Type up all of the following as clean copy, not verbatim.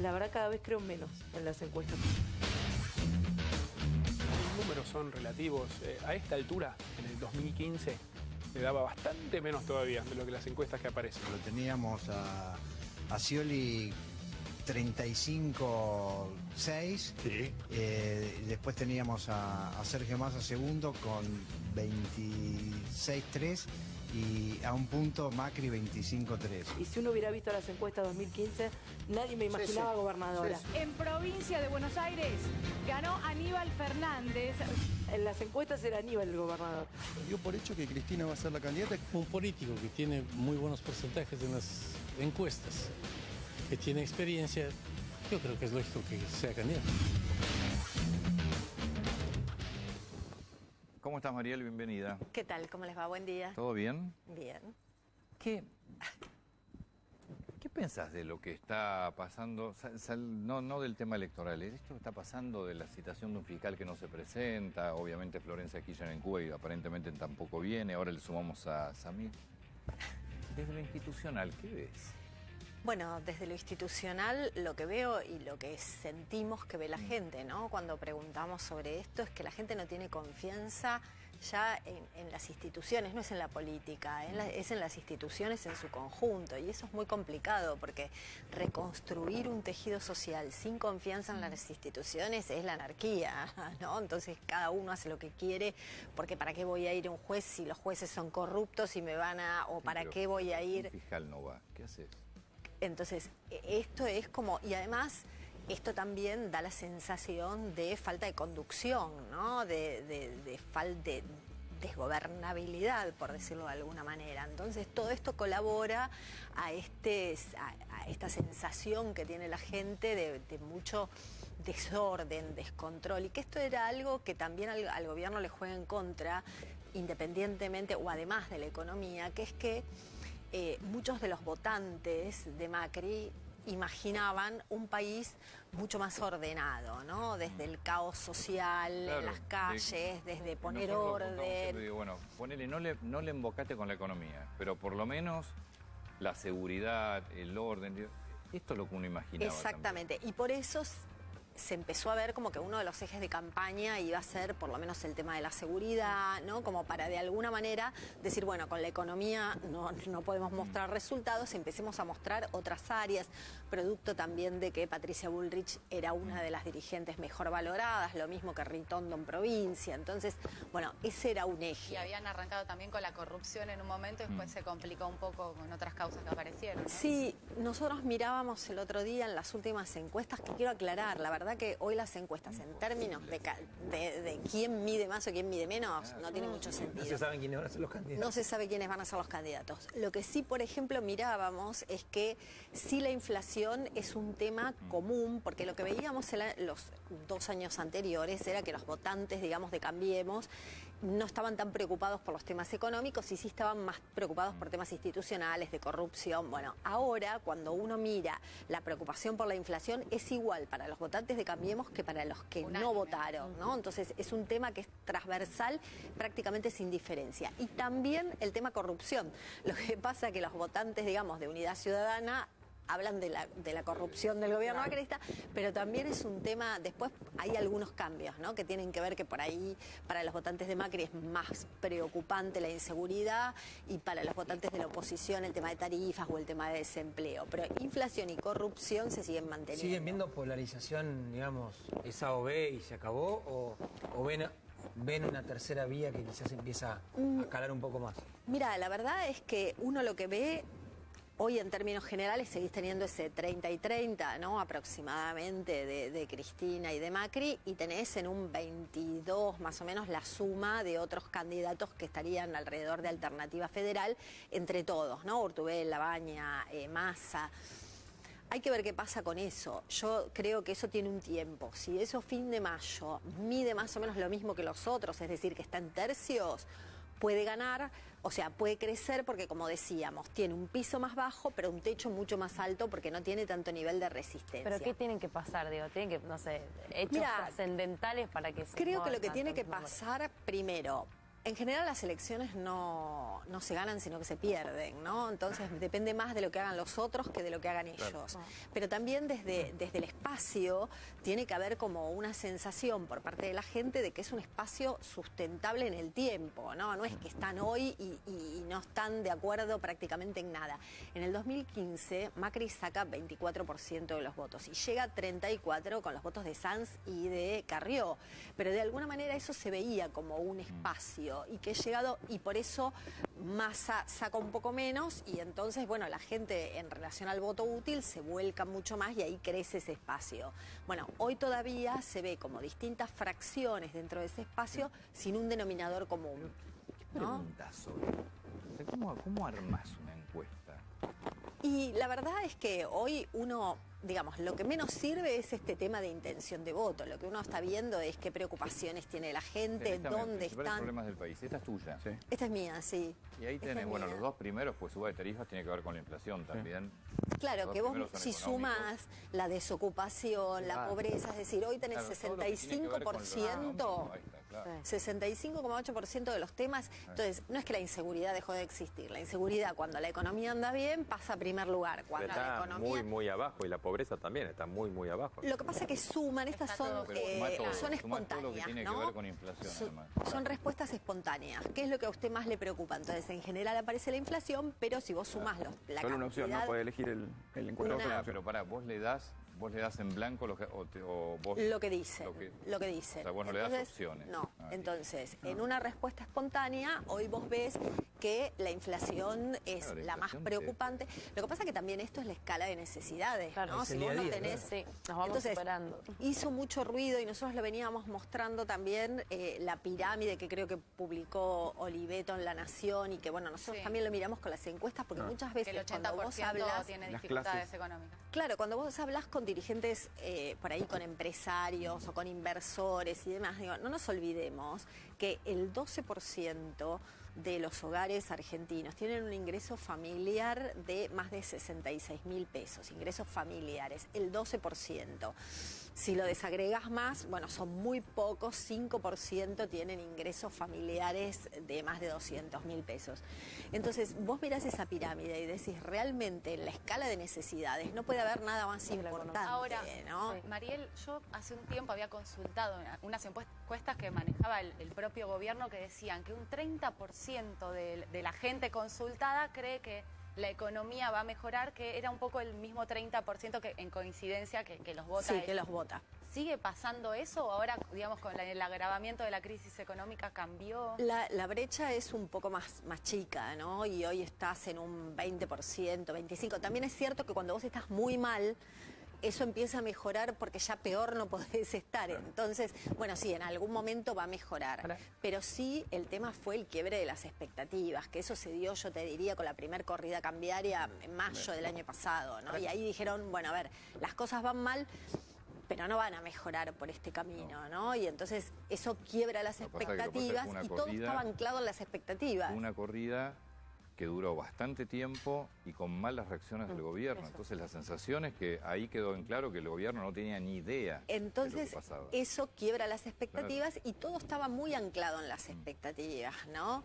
La verdad cada vez creo menos en las encuestas. Los números son relativos. A esta altura, en el 2015, le daba bastante menos todavía de lo que las encuestas que aparecen. Lo teníamos a Scioli 35-6. Sí. Después teníamos a Sergio Massa segundo con 26-3 y a un punto Macri 25-3. Y si uno hubiera visto las encuestas 2015, nadie me imaginaba gobernadora. En provincia de Buenos Aires ganó Aníbal Fernández. En las encuestas era Aníbal el gobernador. Dio por hecho que Cristina va a ser la candidata. Un político que tiene muy buenos porcentajes en las encuestas, que tiene experiencia, yo creo que es lógico que sea candidato. ¿Cómo estás, Mariel? Bienvenida. ¿Qué tal? ¿Cómo les va? Buen día. ¿Todo bien? Bien. ¿Qué pensás de lo que está pasando? No del tema electoral, esto que está pasando de la citación de un fiscal que no se presenta, obviamente Florencia Kirchner aparentemente tampoco viene, ahora le sumamos a Samir. Desde lo institucional, ¿qué ves? Bueno, desde lo institucional lo que veo y lo que sentimos que ve la gente, ¿no? Cuando preguntamos sobre esto es que la gente no tiene confianza ya en las instituciones, no es en la política, es en las instituciones en su conjunto. Y eso es muy complicado porque reconstruir un tejido social sin confianza en las instituciones es la anarquía, ¿no? Entonces cada uno hace lo que quiere, porque ¿para qué voy a ir a un juez si los jueces son corruptos y me van a... o ¿para qué voy a ir? El fiscal no va, ¿qué haces? Entonces, esto es como... Y además, esto también da la sensación de falta de conducción, ¿no? De falta de desgobernabilidad, por decirlo de alguna manera. Entonces, todo esto colabora a esta sensación que tiene la gente de mucho desorden, descontrol, y que esto era algo que también al gobierno le juega en contra, independientemente o además de la economía, que es que muchos de los votantes de Macri imaginaban un país mucho más ordenado, ¿no? Desde el caos social, claro, en las calles, desde poner orden. Digo, bueno, ponele, no le embocate con la economía, pero por lo menos la seguridad, el orden, esto es lo que uno imaginaba. Exactamente, también. Y por eso se empezó a ver como que uno de los ejes de campaña iba a ser por lo menos el tema de la seguridad, ¿no? Como para de alguna manera decir, bueno, con la economía no podemos mostrar resultados, empecemos a mostrar otras áreas, producto también de que Patricia Bullrich era una de las dirigentes mejor valoradas, lo mismo que Ritondo en provincia. Entonces, bueno, ese era un eje. Y habían arrancado también con la corrupción en un momento y después se complicó un poco con otras causas que aparecieron, ¿no? Sí, nosotros mirábamos el otro día en las últimas encuestas, que quiero aclarar, la verdad que hoy las encuestas en términos de quién mide más o quién mide menos no tiene mucho sentido. No se saben quiénes van a ser los candidatos. No se sabe quiénes van a ser los candidatos. Lo que sí, por ejemplo, mirábamos es que sí la inflación es un tema común, porque lo que veíamos en los 2 años anteriores era que los votantes, digamos, de Cambiemos no estaban tan preocupados por los temas económicos y sí estaban más preocupados por temas institucionales, de corrupción. Bueno, ahora cuando uno mira la preocupación por la inflación es igual para los votantes de Cambiemos que para los que no votaron, ¿no? Entonces es un tema que es transversal, prácticamente sin diferencia. Y también el tema corrupción. Lo que pasa es que los votantes, digamos, de Unidad Ciudadana hablan de la corrupción del gobierno macrista, pero también es un tema, después hay algunos cambios, ¿no? Que tienen que ver que por ahí para los votantes de Macri es más preocupante la inseguridad y para los votantes de la oposición el tema de tarifas o el tema de desempleo. Pero inflación y corrupción se siguen manteniendo. ¿Siguen viendo polarización, digamos, esa O B y se acabó? ¿O ven una tercera vía que quizás empieza a calar un poco más? Mira, la verdad es que uno lo que ve... Hoy, en términos generales, seguís teniendo ese 30 y 30, ¿no? Aproximadamente de Cristina y de Macri, y tenés en un 22 más o menos la suma de otros candidatos que estarían alrededor de Alternativa Federal, entre todos, ¿no? Urtubey, Labaña, Massa. Hay que ver qué pasa con eso. Yo creo que eso tiene un tiempo. Si eso fin de mayo mide más o menos lo mismo que los otros, es decir, que está en tercios, puede ganar, o sea, puede crecer porque, como decíamos, tiene un piso más bajo, pero un techo mucho más alto porque no tiene tanto nivel de resistencia. ¿Pero qué tienen que pasar, digo? ¿Tienen que, no sé, hechos trascendentales para que se creo que lo que tiene que pasar, primero, En general las elecciones no se ganan, sino que se pierden, ¿no? Entonces depende más de lo que hagan los otros que de lo que hagan ellos. Pero también desde el espacio tiene que haber como una sensación por parte de la gente de que es un espacio sustentable en el tiempo, ¿no? No es que están hoy y no están de acuerdo prácticamente en nada. En el 2015 Macri saca 24% de los votos y llega a 34% con los votos de Sanz y de Carrió. Pero de alguna manera eso se veía como un espacio y que he llegado, y por eso Massa saca un poco menos y entonces, bueno, la gente en relación al voto útil se vuelca mucho más y ahí crece ese espacio. Bueno, hoy todavía se ve como distintas fracciones dentro de ese espacio sin un denominador común, ¿no? ¿Cómo armás una encuesta? Y la verdad es que hoy uno, digamos, lo que menos sirve es este tema de intención de voto. Lo que uno está viendo es qué preocupaciones tiene la gente, dónde están. Problemas del país. Esta es tuya. Sí. Esta es mía, sí. Y ahí tenés, bueno, los dos primeros, pues suba de tarifas tiene que ver con la inflación también. Claro, que vos si sumas la desocupación, la pobreza, es decir, hoy tenés 65%, 65,8% de los temas. Entonces, no es que la inseguridad dejó de existir. La inseguridad, cuando la economía anda bien, pasa a primer lugar. Cuando la está economía... muy abajo, y la pobreza también está muy abajo. Lo que pasa es que suman, estas son espontáneas, todo lo que tiene ¿no? que ver con inflación, Son respuestas espontáneas. ¿Qué es lo que a usted más le preocupa? Entonces, en general aparece la inflación, pero si vos sumás la cantidad... Solo una opción, no puede elegir el encuentro. Pero pará, vos le das en blanco o vos... Lo que dice. Lo que dice. O sea, vos no le das opciones. No. Entonces, en una respuesta espontánea, hoy vos ves que la inflación es la más preocupante. Lo que pasa es que también esto es la escala de necesidades, ¿no? Si vos no tenés... Sí, nos vamos entonces, superando. Hizo mucho ruido y nosotros lo veníamos mostrando también, la pirámide que creo que publicó Oliveto en La Nación y que, bueno, nosotros también lo miramos con las encuestas porque muchas veces el 80% cuando vos hablas... tiene dificultades económicas. Claro, cuando vos hablas con dirigentes, por ahí con empresarios o con inversores y demás, digo, no nos olvidemos que el 12% de los hogares argentinos tienen un ingreso familiar de más de 66.000 pesos, ingresos familiares, el 12%. Si lo desagregas más, bueno, son muy pocos, 5% tienen ingresos familiares de más de 200.000 pesos. Entonces, vos mirás esa pirámide y decís, realmente en la escala de necesidades no puede haber nada más importante, Ahora, ¿no? Mariel, yo hace un tiempo había consultado unas encuestas que manejaba el propio gobierno que decían que un 30% de la gente consultada cree que la economía va a mejorar, que era un poco el mismo 30% que en coincidencia que los vota. Sí, que los vota. ¿Sigue pasando eso o ahora, digamos, con el agravamiento de la crisis económica cambió? La brecha es un poco más chica, ¿no? Y hoy estás en un 20%, 25%. También es cierto que cuando vos estás muy mal, eso empieza a mejorar porque ya peor no podés estar. Entonces, bueno, sí, en algún momento va a mejorar. Pero sí, el tema fue el quiebre de las expectativas, que eso se dio, yo te diría, con la primer corrida cambiaria en mayo del año pasado, ¿no? Y ahí dijeron, bueno, a ver, las cosas van mal, pero no van a mejorar por este camino, ¿no? Y entonces eso quiebra las expectativas y todo estaba anclado en las expectativas. Una corrida que duró bastante tiempo y con malas reacciones del gobierno. Entonces la sensación es que ahí quedó en claro que el gobierno no tenía ni idea Entonces, de lo que pasaba. Eso quiebra las expectativas y todo estaba muy anclado en las expectativas, ¿no?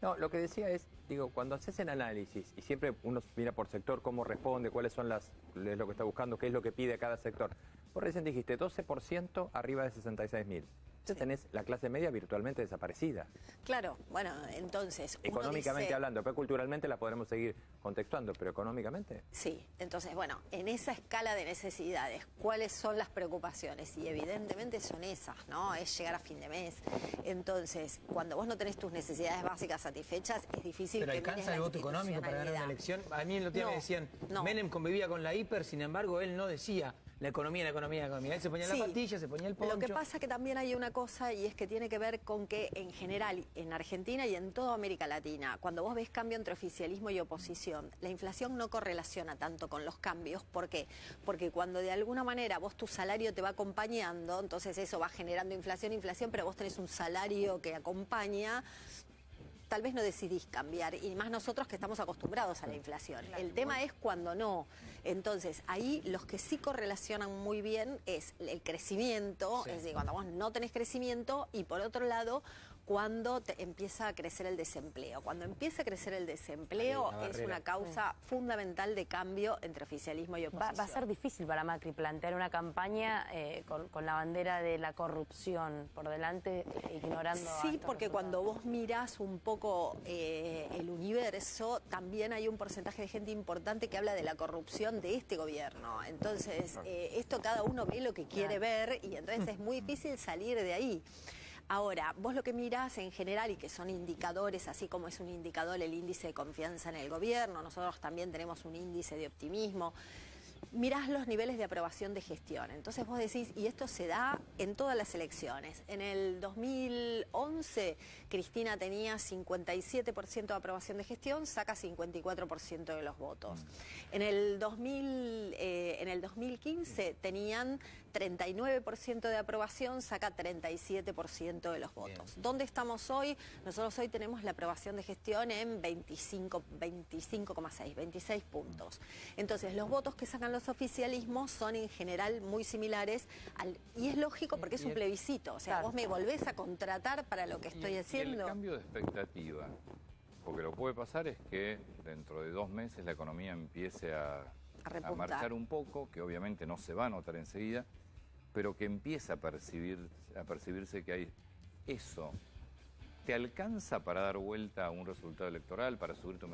No, lo que decía es, digo, cuando haces el análisis y siempre uno mira por sector cómo responde, cuáles son es lo que está buscando, qué es lo que pide a cada sector. Vos recién dijiste 12% arriba de 66.000. Entonces tenés la clase media virtualmente desaparecida. Claro, bueno, entonces... Económicamente hablando, pero culturalmente la podremos seguir contextuando, pero económicamente... Sí, entonces, bueno, en esa escala de necesidades, ¿cuáles son las preocupaciones? Y evidentemente son esas, ¿no? Es llegar a fin de mes. Entonces, cuando vos no tenés tus necesidades básicas satisfechas, es difícil ¿Pero que alcanza el voto económico para ganar una elección? A mí el otro día me decían, Menem convivía con la hiper, sin embargo, él no decía... La economía. Él se ponía la pastilla, se ponía el poncho. Lo que pasa que también hay una cosa y es que tiene que ver con que en general en Argentina y en toda América Latina, cuando vos ves cambio entre oficialismo y oposición, la inflación no correlaciona tanto con los cambios. ¿Por qué? Porque cuando de alguna manera vos tu salario te va acompañando, entonces eso va generando inflación, pero vos tenés un salario que acompaña... Tal vez no decidís cambiar, y más nosotros que estamos acostumbrados a la inflación. El tema es cuando no. Entonces, ahí los que sí correlacionan muy bien es el crecimiento, es decir, cuando vos no tenés crecimiento, y por otro lado, cuando empieza a crecer el desempleo. Cuando empieza a crecer el desempleo es una causa fundamental de cambio entre oficialismo y oposición. Va a ser difícil para Macri plantear una campaña con la bandera de la corrupción por delante, ignorando... Sí, porque cuando vos mirás un poco el universo, también hay un porcentaje de gente importante que habla de la corrupción de este gobierno. Entonces, esto cada uno ve lo que quiere ver y entonces es muy difícil salir de ahí. Ahora, vos lo que mirás en general, y que son indicadores, así como es un indicador el índice de confianza en el gobierno, nosotros también tenemos un índice de optimismo, mirás los niveles de aprobación de gestión. Entonces vos decís, y esto se da en todas las elecciones. En el 2011, Cristina tenía 57% de aprobación de gestión, saca 54% de los votos. En el 2015 tenían 39% de aprobación, saca 37% de los votos. Bien. ¿Dónde estamos hoy? Nosotros hoy tenemos la aprobación de gestión en 25,6, 26 puntos. Entonces, los votos que sacan los oficialismos son en general muy similares, y es lógico porque es un plebiscito. O sea, vos me volvés a contratar para lo que estoy haciendo. Y el cambio de expectativa, porque lo que puede pasar es que dentro de 2 meses la economía empiece a marchar un poco, que obviamente no se va a notar enseguida, pero que empieza a percibirse que hay eso. ¿Te alcanza para dar vuelta a un resultado electoral, para subir tu...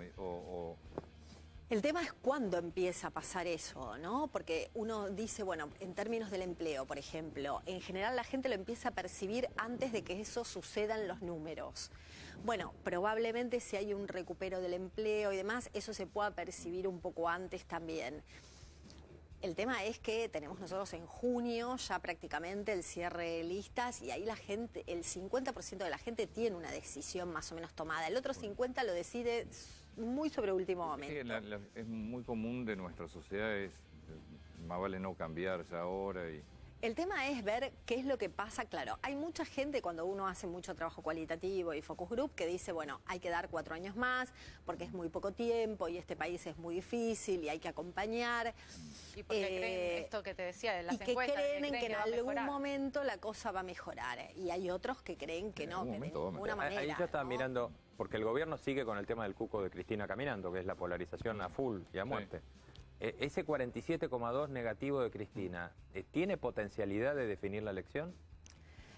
El tema es cuándo empieza a pasar eso, ¿no? Porque uno dice, bueno, en términos del empleo, por ejemplo, en general la gente lo empieza a percibir antes de que eso suceda en los números. Bueno, probablemente si hay un recupero del empleo y demás, eso se pueda percibir un poco antes también. El tema es que tenemos nosotros en junio ya prácticamente el cierre de listas y ahí la gente, el 50% de la gente tiene una decisión más o menos tomada. El otro 50% lo decide muy sobre último momento. Es muy común de nuestra sociedad, más vale no cambiar ya ahora y... El tema es ver qué es lo que pasa. Claro, hay mucha gente cuando uno hace mucho trabajo cualitativo y focus group que dice, bueno, hay que dar 4 años más porque es muy poco tiempo y este país es muy difícil y hay que acompañar. Y porque creen esto que te decía de las encuestas. Creen que en algún momento la cosa va a mejorar. Y hay otros que creen que no, que de ninguna manera. Ahí yo estaba mirando, porque el gobierno sigue con el tema del cuco de Cristina caminando, que es la polarización a full y a muerte. Sí. Ese 47,2 negativo de Cristina, ¿tiene potencialidad de definir la elección?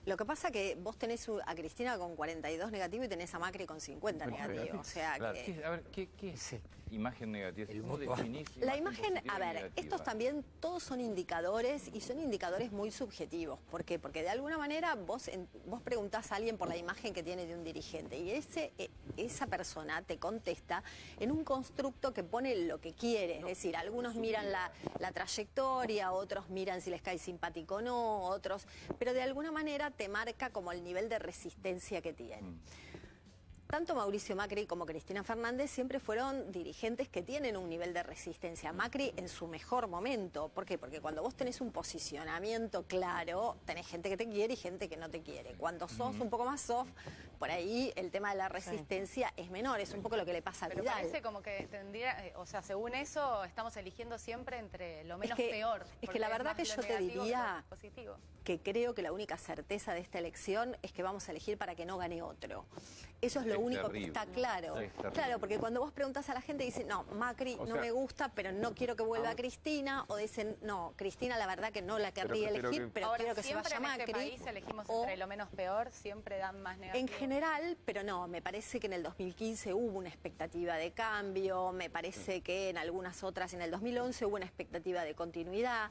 Lo que pasa que vos tenés a Cristina con 42 negativo y tenés a Macri con 50 negativo. O sea, claro. A ver, ¿qué es imagen negativa? ¿Cómo definís la imagen, a ver, estos también todos son indicadores y son indicadores muy subjetivos. ¿Por qué? Porque de alguna manera vos preguntás a alguien por la imagen que tiene de un dirigente y esa persona te contesta en un constructo que pone lo que quiere. Es decir, algunos miran la trayectoria, otros miran si les cae simpático o no, otros... Pero de alguna manera te marca como el nivel de resistencia que tiene. Tanto Mauricio Macri como Cristina Fernández siempre fueron dirigentes que tienen un nivel de resistencia. Macri en su mejor momento. ¿Por qué? Porque cuando vos tenés un posicionamiento claro, tenés gente que te quiere y gente que no te quiere. Cuando sos un poco más soft, por ahí el tema de la resistencia es menor. Es un poco lo que le pasa a Vidal. Pero parece como que tendría, o sea, según eso, estamos eligiendo siempre entre lo menos peor. Es que la verdad que yo te diría que creo que la única certeza de esta elección es que vamos a elegir para que no gane otro. Eso es lo único que está claro. Claro, porque cuando vos preguntás a la gente dicen, no, Macri no me gusta, pero no quiero que vuelva Cristina, o dicen, no, Cristina la verdad que no la querría elegir, pero quiero que se vaya Macri. Siempre en este país elegimos entre lo menos peor, siempre dan más negativo. En general, pero no, me parece que en el 2015 hubo una expectativa de cambio, me parece que en algunas otras, en el 2011 hubo una expectativa de continuidad.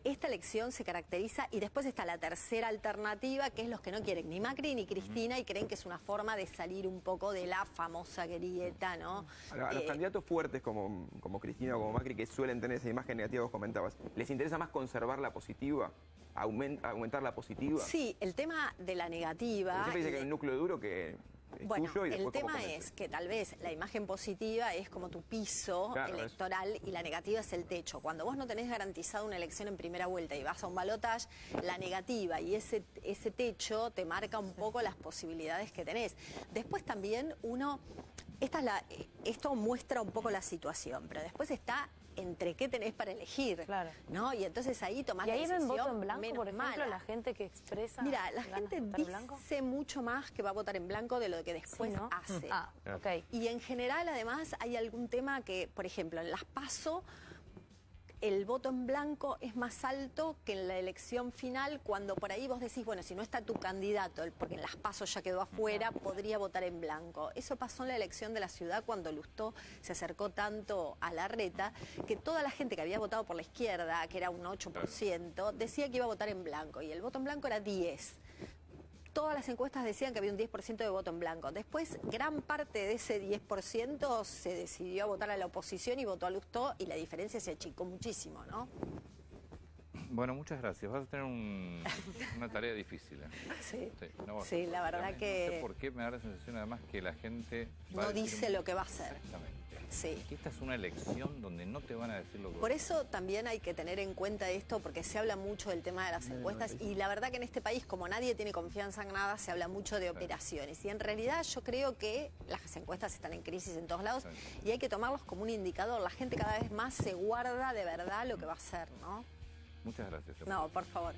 Esta elección se caracteriza, y después está la tercera alternativa, que es los que no quieren ni Macri ni Cristina y creen que es una forma de salir un poco de la famosa grieta, ¿no? A los candidatos fuertes como Cristina o como Macri, que suelen tener esa imagen negativa que vos comentabas, ¿les interesa más conservar la positiva? ¿Aumentar la positiva? Sí, el tema de la negativa... Porque siempre dice que hay un núcleo duro que... Bueno, el tema es que tal vez la imagen positiva es como tu piso electoral y la negativa es el techo. Cuando vos no tenés garantizado una elección en primera vuelta y vas a un balotaje, la negativa y ese techo te marca un poco las posibilidades que tenés. Después también esto muestra un poco la situación, pero después está entre qué tenés para elegir, Claro. ¿no? Y entonces ahí tomás ¿Y la ahí decisión ven voto en blanco, menos por ejemplo, mala. la gente que expresa? Mira, la ganas gente de votar en blanco? dice mucho más que va a votar en blanco de lo que después Sí, ¿no? hace. Ah, ok. Y en general, además, hay algún tema que, por ejemplo, en las PASO, el voto en blanco es más alto que en la elección final, cuando por ahí vos decís, bueno, si no está tu candidato, porque en las PASO ya quedó afuera, podría votar en blanco. Eso pasó en la elección de la ciudad cuando Lustó se acercó tanto a Larreta, que toda la gente que había votado por la izquierda, que era un 8%, decía que iba a votar en blanco, y el voto en blanco era 10%. Todas las encuestas decían que había un 10% de voto en blanco. Después, gran parte de ese 10% se decidió a votar a la oposición y votó a Lustó, y la diferencia se achicó muchísimo, ¿no? Bueno, muchas gracias. Vas a tener una tarea difícil. Sí, no va a sí, ser la verdad fácil. que No sé por qué me da la sensación además que la gente va no a decir dice lo que va a hacer. Exactamente. Sí. Que esta es una elección donde no te van a decir lo que Por va a eso también hay que tener en cuenta esto, porque se habla mucho del tema de las encuestas, y la verdad que en este país, como nadie tiene confianza en nada, se habla mucho de operaciones. Y en realidad yo creo que las encuestas están en crisis en todos lados y hay que tomarlos como un indicador. La gente cada vez más se guarda de verdad lo que va a hacer, ¿no? Muchas gracias. No, por favor.